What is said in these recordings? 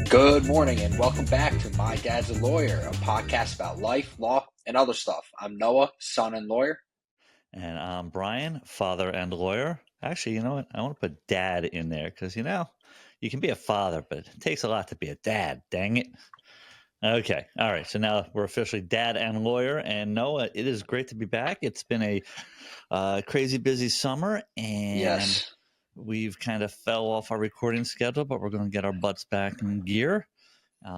Good morning and welcome back to My Dad's a Lawyer, a podcast about life, law, and other stuff. I'm Noah, son and lawyer. And I'm Brian, father and lawyer. Actually, you know what? I want to put dad in there because, you can be a father, but it takes a lot to be a dad. Dang it. Okay. All right. So now we're officially dad and lawyer. And Noah, it is great to be back. It's been a crazy busy summer, and Yes. we've kind of fell off our recording schedule, but we're going to get our butts back in gear.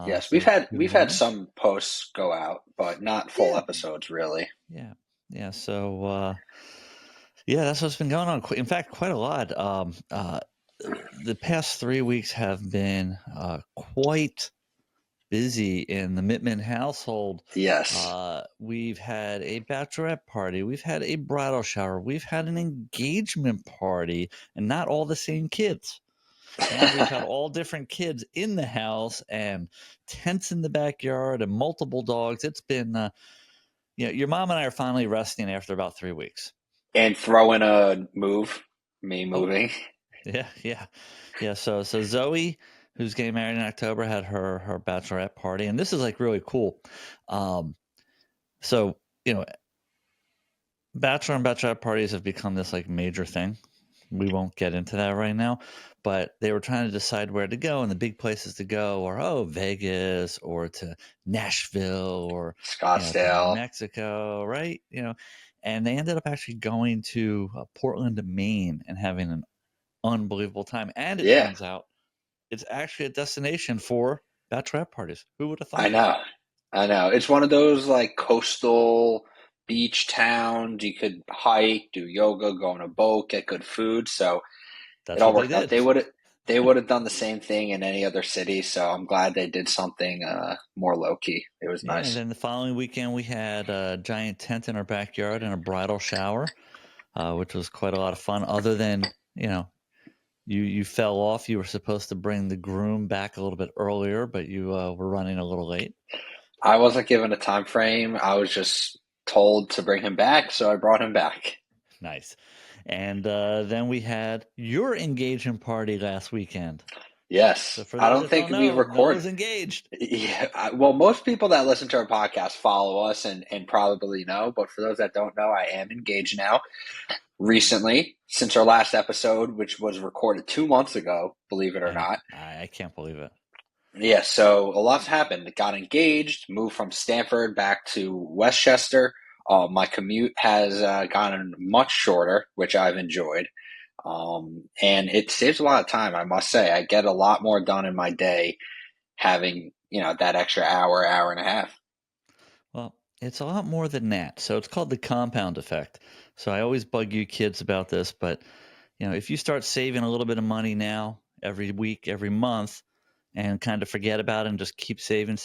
Yes, we've So had good we've had morning. some posts go out, but not full Yeah. episodes really. Yeah. Yeah. So, yeah, that's what's been going on. In fact, quite a lot. The past 3 weeks have been quite busy in the Mittman household. Yes. We've had a bachelorette party, we've had a bridal shower, we've had an engagement party, and not all the same kids. And we've had all different kids in the house and tents in the backyard and multiple dogs. It's been, your mom and I are finally resting after about 3 weeks. And throw in a me Oh, moving. yeah, yeah, yeah. So Zoe, who's getting married in October, had her bachelorette party, and this is like really cool. Um, so you know, bachelor and bachelorette parties have become this like major thing. We won't get into that right now, but they were trying to decide where to go, and the big places to go are Vegas or to Nashville or to New Scottsdale. Mexico, right? And they ended up actually going to Portland, Maine, and having an unbelievable time. And it Yeah, turns out it's actually a destination for bachelorette parties. Who would have I thought? know. I know. It's one of those like coastal beach towns. You could hike, do yoga, go on a boat, get good food. So it That's all what they worked out. did. They would have done the same thing in any other city, so I'm glad they did something more low key. It was Yeah, and nice. then the following weekend we had a giant tent in our backyard and a bridal shower, which was quite a lot of fun. Other than you fell off. You were supposed to bring the groom back a little bit earlier, but you were running a little late. I wasn't given a time frame. I was just told to bring him back, so I brought him back. Nice. And then we had your engagement party last weekend. So Yes, for I those don't that don't think we know, record. Noah's engaged. Yeah, well, most people that listen to our podcast follow us and probably know, but for those that don't know, I am engaged now. Recently, since our last episode, which was recorded 2 months ago, believe it or I know. not. I can't believe it. Yeah, so a lot's happened. Got engaged, moved from Stanford back to Westchester. My commute has gotten much shorter, which I've enjoyed. And it saves a lot of time, I must say. I get a lot more done in my day having, that extra hour, hour and a half. Well, it's a lot more than that. So it's called the compound effect. So I always bug you kids about this, but if you start saving a little bit of money now, every week, every month, and kind of forget about it and just keep saving,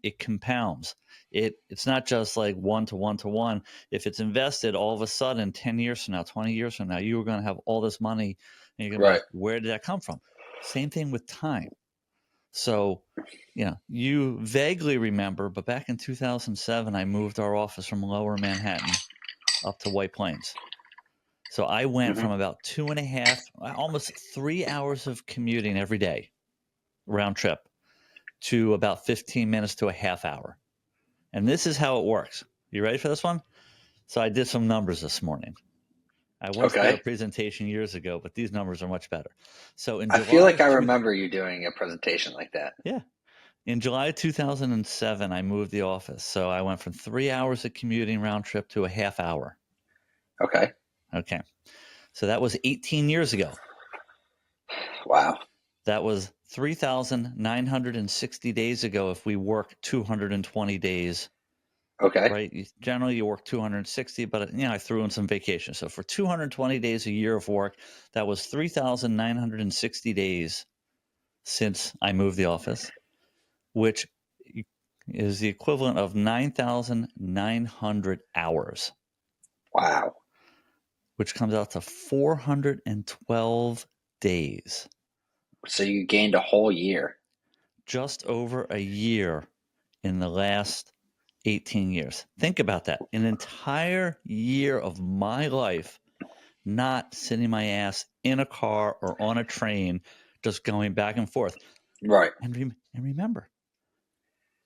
it compounds. It's not just like one to one to one. If it's invested, all of a sudden, 10 years from now, 20 years from now, you are going to have all this money and you're going to be Right. like, where did that come from? Same thing with time. So, you vaguely remember, but back in 2007, I moved our office from Lower Manhattan up to White Plains. So I went Hmm. from about 2.5, almost 3 hours of commuting every day, round trip, to about 15 minutes to a half hour. And this is how it works. You ready for this one? So I did some numbers this morning. I once gave a Okay. presentation years ago, but these numbers are much better. So in I feel July like of I two, remember you doing a presentation like that. yeah, in July of 2007, I moved the office. So I went from 3 hours of commuting round trip to a half hour. Okay. Okay. So that was 18 years ago. Wow. That was 3,960 days ago if we work 220 days, Okay. right? Generally, you work 260, but I threw in some vacation. So for 220 days a year of work, that was 3,960 days since I moved the office, which is the equivalent of 9,900 hours, Wow. which comes out to 412 days. So you gained a whole year. Just over a year in the last 18 years. Think about that. An entire year of my life not sitting my ass in a car or on a train, just going back and forth. Right. And remember,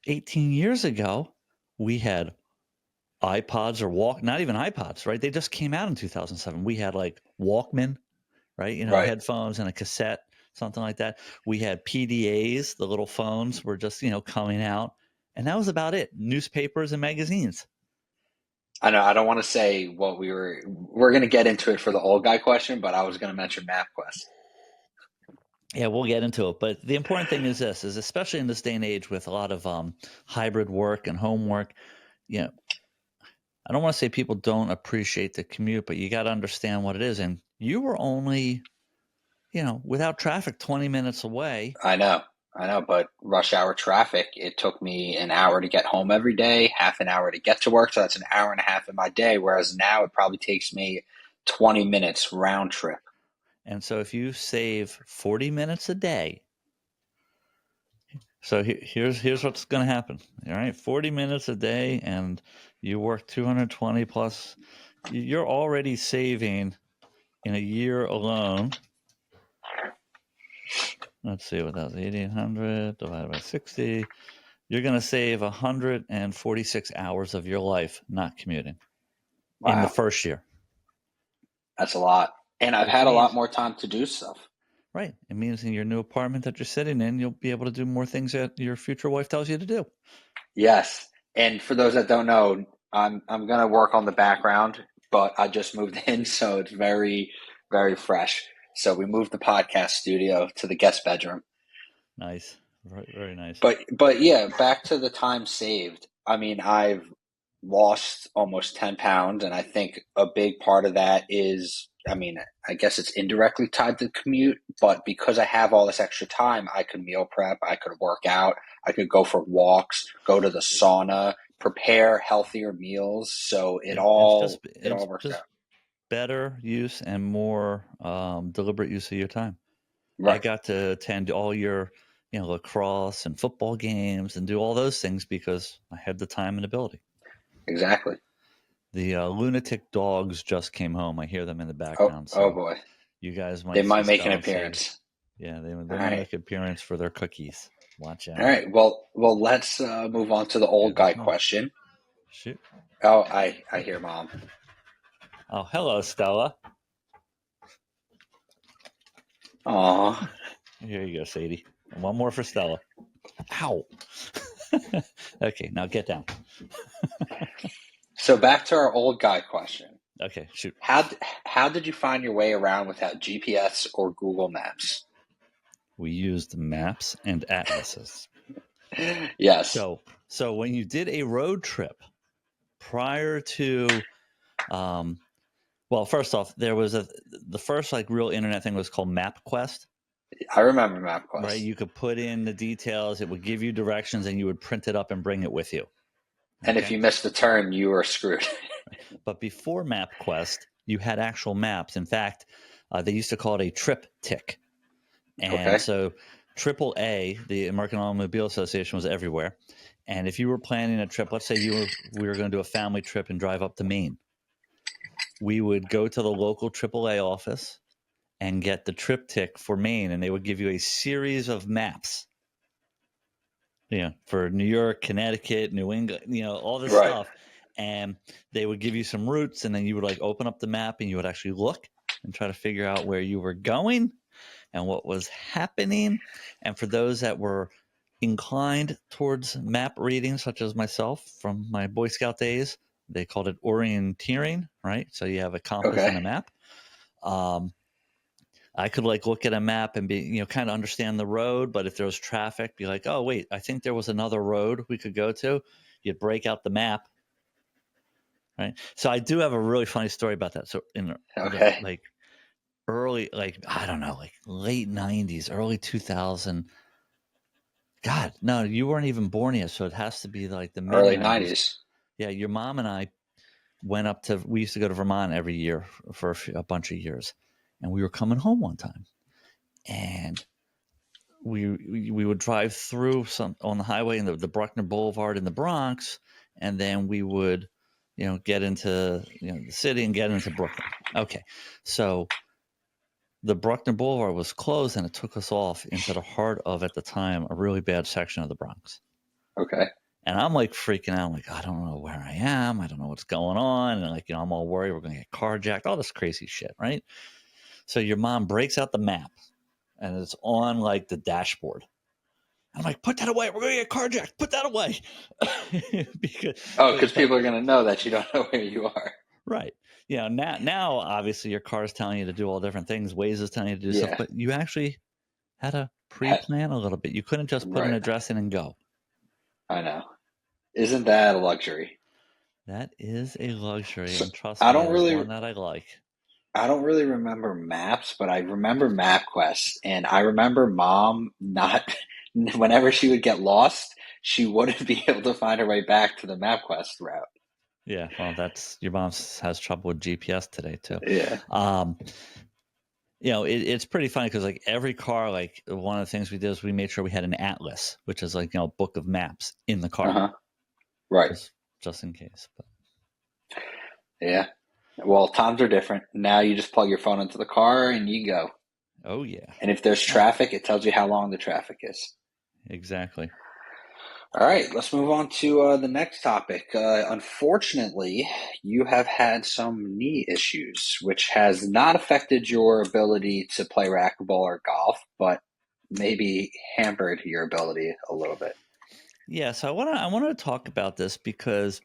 18 years ago, we had iPods or not even iPods, right? They just came out in 2007. We had like Walkman, right? Right. Headphones and a cassette, something like that. We had PDAs, the little phones were just, coming out. And that was about it. Newspapers and magazines. I know I don't want to say what we're going to get into it for the old guy question, but I was going to mention MapQuest. Yeah, we'll get into it. But the important thing is this, is especially in this day and age with a lot of hybrid work and homework, you know, I don't want to say people don't appreciate the commute, but you got to understand what it is. And you were only, without traffic, 20 minutes away. I know, but rush hour traffic, it took me an hour to get home every day, half an hour to get to work, so that's an hour and a half in my day, whereas now it probably takes me 20 minutes round trip. And so if you save 40 minutes a day, so here's what's going to happen. All right, 40 minutes a day, and you work 220 plus. You're already saving in a year alone. Let's see what that's 1,800 divided by 60. You're going to save 146 hours of your life not commuting in the Wow, first year. that's a lot. And I've Which had a lot means, more time to do stuff. right, it means in your new apartment that you're sitting in, you'll be able to do more things that your future wife tells you to do. Yes. And for those that don't know, I'm gonna work on the background, but I just moved in, so it's very, very fresh. So we moved the podcast studio to the guest bedroom. Nice. Very, very nice. But yeah, back to the time saved. I mean, I've lost almost 10 pounds, and I think a big part of that is, I mean, I guess it's indirectly tied to the commute, but because I have all this extra time, I could meal prep, I could work out, I could go for walks, go to the sauna, prepare healthier meals, so it It's all works just out. better use and more deliberate use of your time. I Right. got to attend all your, lacrosse and football games and do all those things because I had the time and ability. Exactly. The lunatic dogs just came home. I hear them in the Oh, background, oh so boy. you guys They might see might make an Stella and Sadie. appearance. Yeah, All they might right. make an appearance for their cookies. Watch All out. right. Well, let's move on to the Yeah, old guy there's mom. question. Shoot. Oh, I hear mom. Oh, hello, Stella. Aw. Here you go, Sadie. And one more for Stella. Ow. Okay, now get down. So back to our old guy question. Okay, shoot. How did you find your way around without GPS or Google Maps? We used maps and atlases. Yes. So when you did a road trip prior to, well, first off, there was the first like real internet thing was called MapQuest, I remember right? MapQuest. You could put in the details, it would give you directions, and you would print it up and bring it with you. And if Okay, you missed the turn, you were screwed. but before MapQuest, you had actual maps. In fact, they used to call it a TripTik, and Okay. so AAA, the American Automobile Association, was everywhere. And if you were planning a trip, let's say we were going to do a family trip and drive up to Maine, we would go to the local AAA office and get the TripTik for Maine, and they would give you a series of maps, for New York, Connecticut, New England, all this Right. stuff. And they would give you some routes, and then you would like open up the map and you would actually look and try to figure out where you were going and what was happening. And for those that were inclined towards map reading, such as myself from my Boy Scout days, they called it orienteering, right? So you have a compass and a Okay. map. I could like look at a map and be, kind of understand the road, but if there was traffic, be like, oh wait, I think there was another road we could go to. You'd break out the map, right? So I do have a really funny story about that. So in the Okay. like early, like I don't know, like late '90s, early 2000. God, no, you weren't even born yet, so it has to be like the mid Early '90s. 90s. Yeah, your mom and I went up to. We used to go to Vermont every year for a bunch of years, and we were coming home one time, and we would drive through some on the highway in the Bruckner Boulevard in the Bronx, and then we would, get into the city and get into Brooklyn. Okay, so the Bruckner Boulevard was closed, and it took us off into the heart of, at the time, a really bad section of the Bronx. Okay. And I'm like freaking out. I'm like, I don't know where I am. I don't know what's going on. And like, I'm all worried we're going to get carjacked, all this crazy shit, right? So your mom breaks out the map and it's on like the dashboard. I'm like, put that away. We're going to get carjacked. Put that away. Because people are going to know that you don't know where you are. Right. Now, obviously, your car is telling you to do all different things. Waze is telling you to do stuff, Yeah. but you actually had to pre-plan a little bit. You couldn't just put an address in and go. I know. Isn't that a luxury? That is a luxury, So, and trust I me, don't it is really one that I like. I don't really remember maps, but I remember MapQuest, and I remember mom not whenever she would get lost, she wouldn't be able to find her way back to the MapQuest route. Yeah, well, that's your mom has trouble with GPS today too. Yeah. It's pretty funny because like every car, like one of the things we did is we made sure we had an atlas, which is like a book of maps in the car, Uh-huh. Right. just in case. But yeah. Well, times are different. Now you just plug your phone into the car and you go. Oh yeah. And if there's traffic, it tells you how long the traffic is. Exactly. All right, let's move on to the next topic. Unfortunately, you have had some knee issues, which has not affected your ability to play racquetball or golf, but maybe hampered your ability a little bit. Yeah, so I want to talk about this because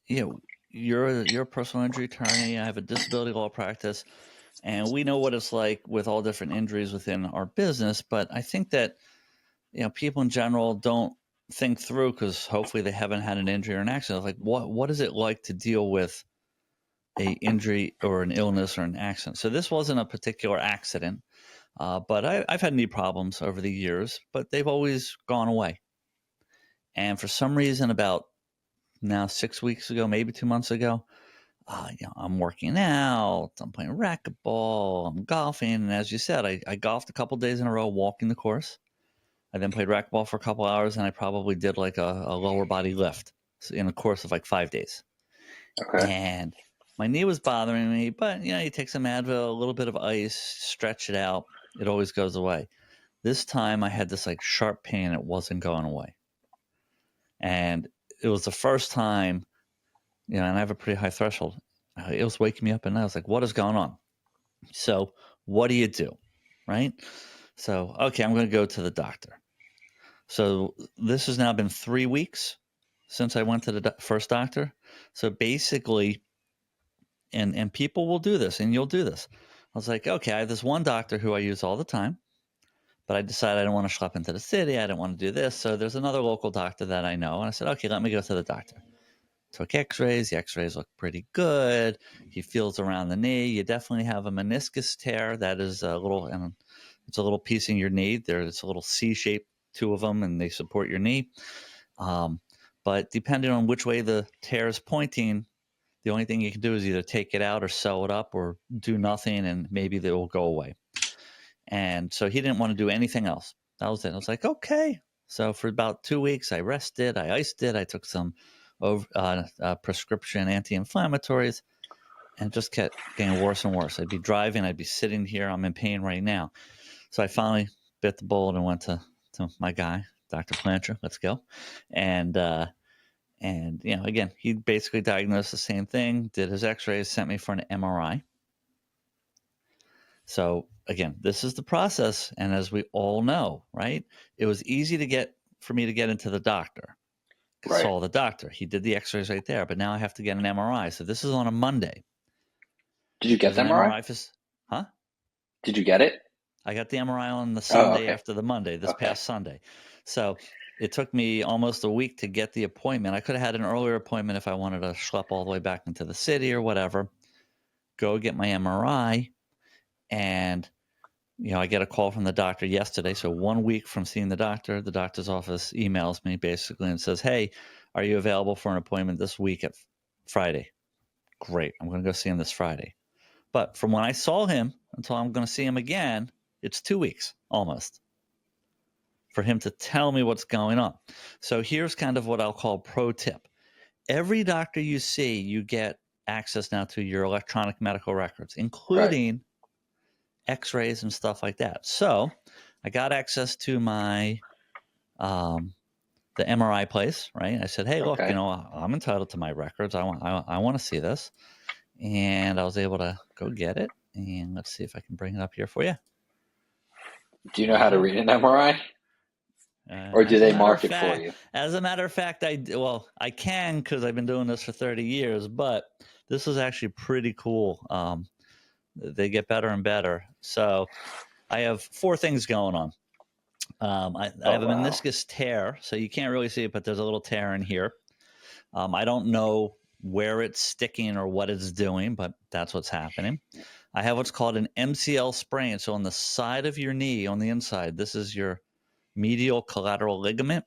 you're a personal injury attorney. I have a disability law practice, and we know what it's like with all different injuries within our business. But I think that people in general don't think through because hopefully they haven't had an injury or an accident. Like what is it like to deal with a injury or an illness or an accident? So this wasn't a particular accident, but I've had knee problems over the years, but they've always gone away. And for some reason, about now 6 weeks ago, maybe 2 months ago, I'm working out, I'm playing racquetball, I'm golfing, and as you said, I golfed a couple days in a row, walking the course. I then played racquetball for a couple hours, and I probably did like a lower body lift in a course of like 5 days. Okay. And my knee was bothering me, but you take some Advil, a little bit of ice, stretch it out, it always goes away. This time I had this like sharp pain, it wasn't going away. And it was the first time, and I have a pretty high threshold. It was waking me up, and I was like, what is going on? So what do you do? Right? So, okay, I'm going to go to the doctor. So this has now been 3 weeks since I went to the first doctor. So basically, and people will do this, and you'll do this. I was like, okay, I have this one doctor who I use all the time, but I decided I didn't want to schlep into the city. I didn't want to do this. So there's another local doctor that I know. And I said, okay, let me go to the doctor. Took x-rays. The x-rays look pretty good. He feels around the knee. You definitely have a meniscus tear. That is a little, and it's a little piece in your knee. There's a little C-shape, two of them, and they support your knee. But depending on which way the tear is pointing, the only thing you can do is either take it out or sew it up or do nothing, and maybe they will go away. And so he didn't want to do anything else. That was it. I was like, okay. So for about 2 weeks, I rested, I iced it, I took some prescription anti-inflammatories, and it just kept getting worse and worse. I'd be driving, I'd be sitting here, I'm in pain right now. So I finally bit the bullet and went to my guy, Dr. Plancher. Let's go. And again, he basically diagnosed the same thing, did his x-rays, sent me for an MRI. So again, this is the process. And as we all know, right, it was easy for me to get into the doctor. Right. Saw the doctor. He did the x-rays right there. But now I have to get an MRI. So this is on a Monday. Did you get the MRI? Huh? Did you get it? I got the MRI on the Sunday okay. after the Monday, this past Sunday. So it took me almost a week to get the appointment. I could have had an earlier appointment if I wanted to schlep all the way back into the city or whatever. Go get my MRI. And, I get a call from the doctor yesterday. So 1 week from seeing the doctor's office emails me basically and says, hey, are you available for an appointment this week at Friday? Great. I'm going to go see him this Friday. But from when I saw him until I'm going to see him again, it's 2 weeks almost for him to tell me what's going on. So here's kind of what I'll call pro tip. Every doctor you see, you get access now to your electronic medical records, including x-rays and stuff like that. So I got access to my the MRI place, right? I said, hey, look, Okay. I'm entitled to my records. I want to see this. And I was able to go get it. And let's see if I can bring it up here for you. Do you know how to read an MRI? Or do As a they matter of mark it for fact, you? I can because I've been doing this for 30 years, but this is actually pretty cool. They get better and better. So I have 4 things going on. I Oh, have a wow. meniscus tear, so you can't really see it, but there's a little tear in here. I don't know where it's sticking or what it's doing, but that's what's happening. I have what's called an MCL sprain. So on the side of your knee, on the inside, this is your medial collateral ligament.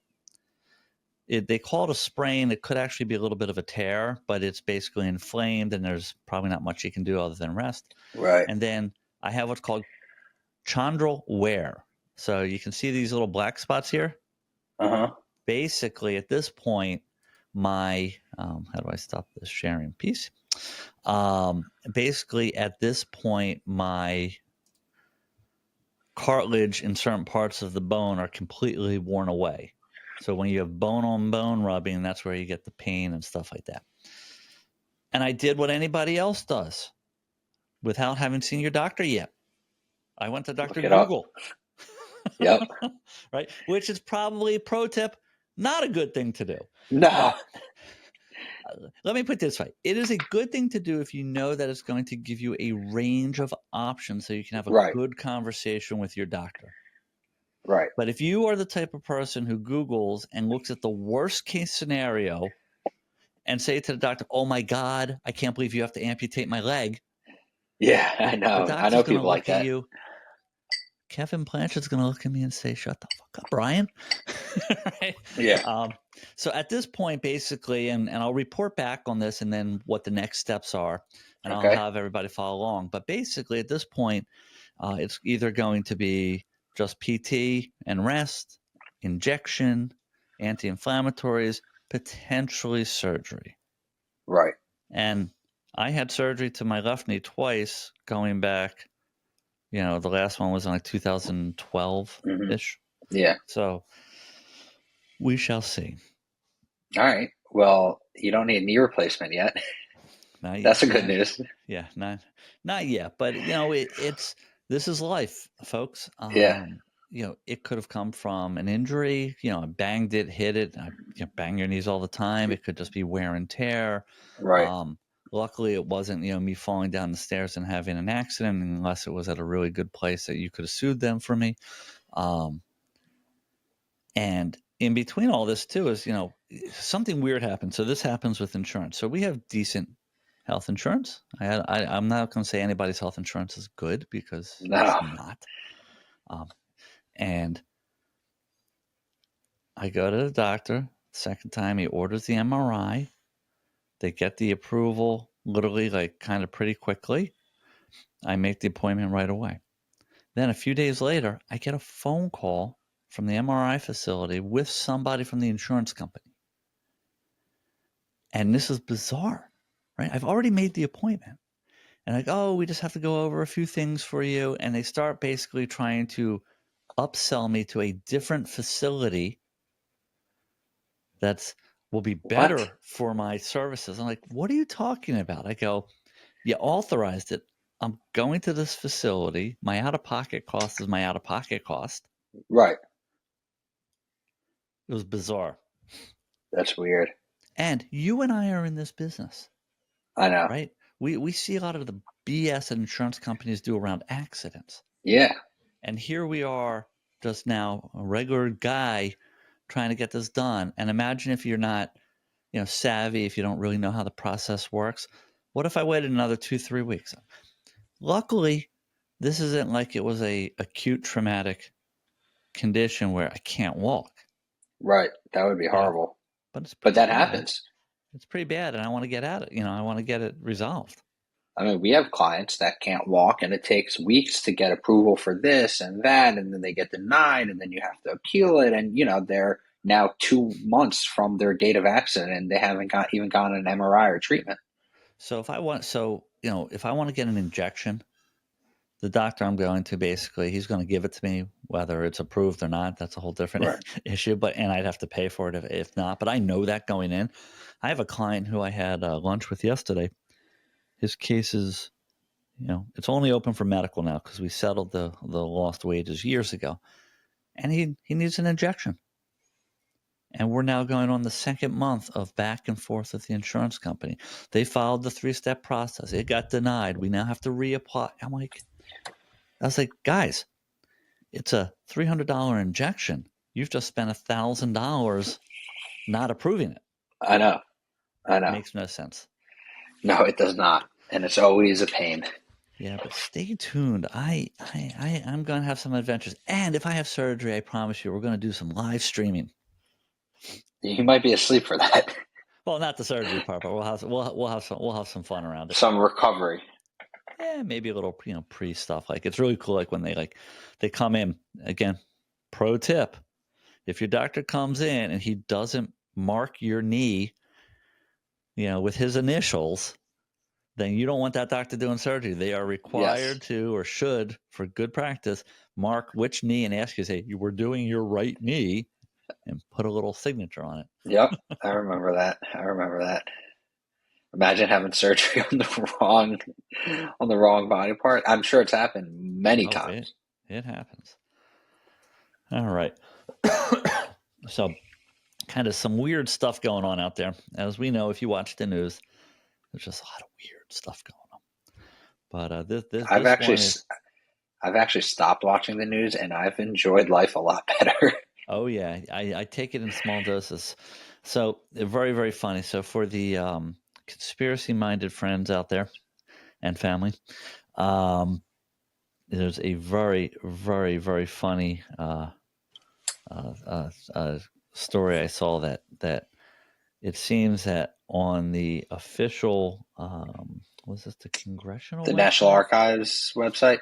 They call it a sprain. It could actually be a little bit of a tear, but it's basically inflamed, and there's probably not much you can do other than rest. Right. And then I have what's called chondral wear. So you can see these little black spots here. Uh-huh. Basically, at this point, my how do I stop this sharing piece? Basically, at this point, my cartilage in certain parts of the bone are completely worn away. So when you have bone on bone rubbing, that's where you get the pain and stuff like that. And I did what anybody else does without having seen your doctor yet. I went to Dr. Look it up. Google. Yep. Right? Which is probably, pro tip, not a good thing to do. No. But let me put it this way. It is a good thing to do if you know that it's going to give you a range of options so you can have a Right. good conversation with your doctor. Right. But if you are the type of person who Googles and looks at the worst case scenario and say to the doctor, oh my God, I can't believe you have to amputate my leg. Yeah, I The know. I doctor's know going to people like look at that. you. Kevin Blanchard's going to look at me and say, shut the fuck up, Brian. Right? Yeah. So at this point, basically, and I'll report back on this and then what the next steps are, and I'll Okay. have everybody follow along. But basically, at this point, it's either going to be just PT and rest, injection, anti-inflammatories, potentially surgery. Right. And I had surgery to my left knee twice going back, the last one was in like 2012-ish. Yeah. So we shall see. All right. Well, you don't need a knee replacement yet. Not That's yet. the good news. Yeah, not yet. But it's this is life, folks. Yeah. It could have come from an injury. I banged it, hit it. Bang your knees all the time. It could just be wear and tear. Right. Luckily, it wasn't me falling down the stairs and having an accident, unless it was at a really good place that you could have sued them for me. And in between all this too is something weird happened. So this happens with insurance. So we have decent health insurance. I'm not going to say anybody's health insurance is good because it's No. not. And I go to the doctor. Second time, he orders the MRI. They get the approval literally like kind of pretty quickly. I make the appointment right away. Then a few days later, I get a phone call from the MRI facility with somebody from the insurance company. And this is bizarre, right? I've already made the appointment. And like, oh, we just have to go over a few things for you. And they start basically trying to upsell me to a different facility that will be better What? for my services. I'm like, what are you talking about? I go, you authorized it. I'm going to this facility. My out-of-pocket cost is my out-of-pocket cost. Right. It was bizarre. That's weird. And you and I are in this business. I know. Right? We see a lot of the BS that insurance companies do around accidents. Yeah. And here we are, just now, a regular guy trying to get this done. And imagine if you're not, savvy, if you don't really know how the process works. What if I waited another 2-3 weeks? Luckily, this isn't like it was a acute traumatic condition where I can't walk. Right. That would be horrible. But it's But pretty that bad. happens. It's pretty bad, and I want to get at it. I want to get it resolved. I mean, we have clients that can't walk, and it takes weeks to get approval for this and that, and then they get denied, and then you have to appeal it, and they're now 2 months from their date of accident, and they haven't even gotten an MRI or treatment. So if I want to get an injection, the doctor I'm going to, basically, he's going to give it to me, whether it's approved or not. That's a whole different Right. issue. And I'd have to pay for it if not. But I know that going in. I have a client who I had lunch with yesterday. His case is, it's only open for medical now because we settled the lost wages years ago, and he needs an injection. And we're now going on the second month of back and forth with the insurance company. They followed the 3-step process. It got denied. We now have to reapply. I was like, guys, it's a $300 injection. You've just spent $1,000 not approving it. I know. It makes no sense. No, it does not. And it's always a pain. Yeah, but stay tuned. I'm going to have some adventures. And if I have surgery, I promise you, we're going to do some live streaming. You might be asleep for that. Well, not the surgery part, but we'll have some fun around it. Some recovery. Yeah, maybe a little pre stuff. Like, it's really cool. Like when they come in again. Pro tip: if your doctor comes in and he doesn't mark your knee, with his initials, then you don't want that doctor doing surgery. They are required to, or should, for good practice, mark which knee and ask you, say, you were doing your right knee, and put a little signature on it. Yep, I remember that. Imagine having surgery on the wrong body part. I'm sure it's happened many times. It happens. All right. So, kind of some weird stuff going on out there. As we know, if you watch the news, there's just a lot of weird stuff going on. But I've actually stopped watching the news, and I've enjoyed life a lot better. Oh yeah, I take it in small doses. So very, very funny. So for the conspiracy-minded friends out there and family, there's a very, very, very funny story I saw that it seems that on the official, was this the congressional? The website? National Archives website?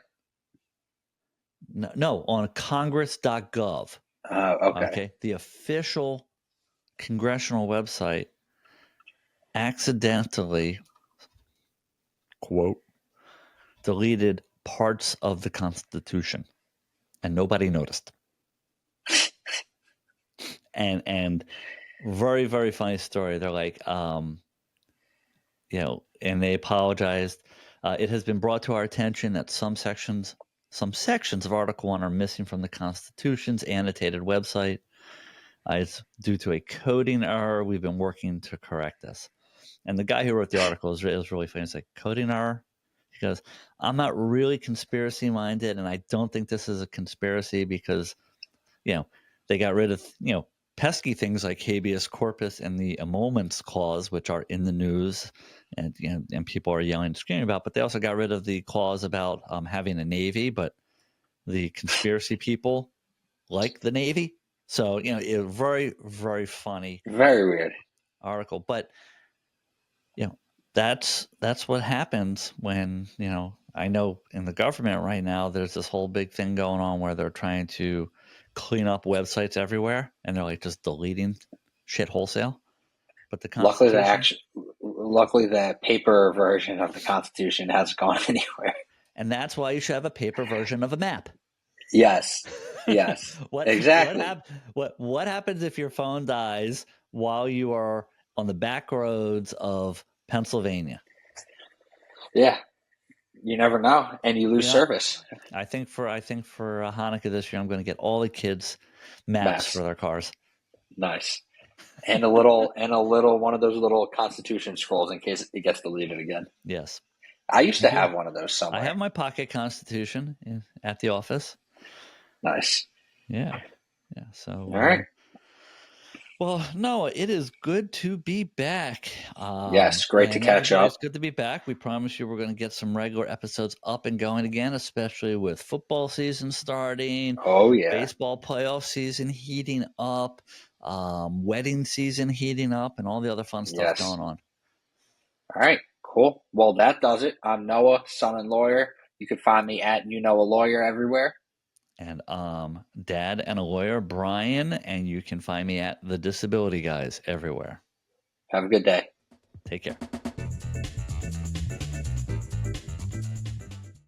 No, on congress.gov. Okay. The official congressional website accidentally, quote, deleted parts of the Constitution, and nobody noticed. and very, very funny story. They're like, and they apologized. It has been brought to our attention that some sections of Article 1 are missing from the Constitution's annotated website. It's due to a coding error. We've been working to correct this. And the guy who wrote the article is really funny. He's like, coding error? He goes, I'm not really conspiracy minded, and I don't think this is a conspiracy because, they got rid of, pesky things like habeas corpus and the emoluments clause, which are in the news and people are yelling and screaming about, but they also got rid of the clause about having a Navy, but the conspiracy people like the Navy. So, a very, very funny. Very weird. Article. But, that's what happens when, I know in the government right now, there's this whole big thing going on where they're trying to clean up websites everywhere, and they're like just deleting shit wholesale. But the Constitution, luckily the paper version of the Constitution hasn't gone anywhere. And that's why you should have a paper version of a map. Yes. Exactly. What happens if your phone dies while you are on the back roads of Pennsylvania? Yeah. You never know, and you lose service. I think for Hanukkah this year, I'm going to get all the kids maps for their cars. Nice, and a little one of those little Constitution scrolls in case it gets deleted again. Yes, I used to have one of those somewhere. I have my pocket Constitution at the office. Nice. Yeah. So all right. Well, no, it is good to be back. Yes, great to catch up. It's good to be back. We promise you we're going to get some regular episodes up and going again, especially with football season starting. Oh, yeah. Baseball playoff season heating up, wedding season heating up, and all the other fun stuff going on. All right, cool. Well, that does it. I'm Noah, son and lawyer. You can find me at You Know a Lawyer everywhere. And Dad and a Lawyer, Brian, and you can find me at The Disability Guys everywhere. Have a good day. Take care.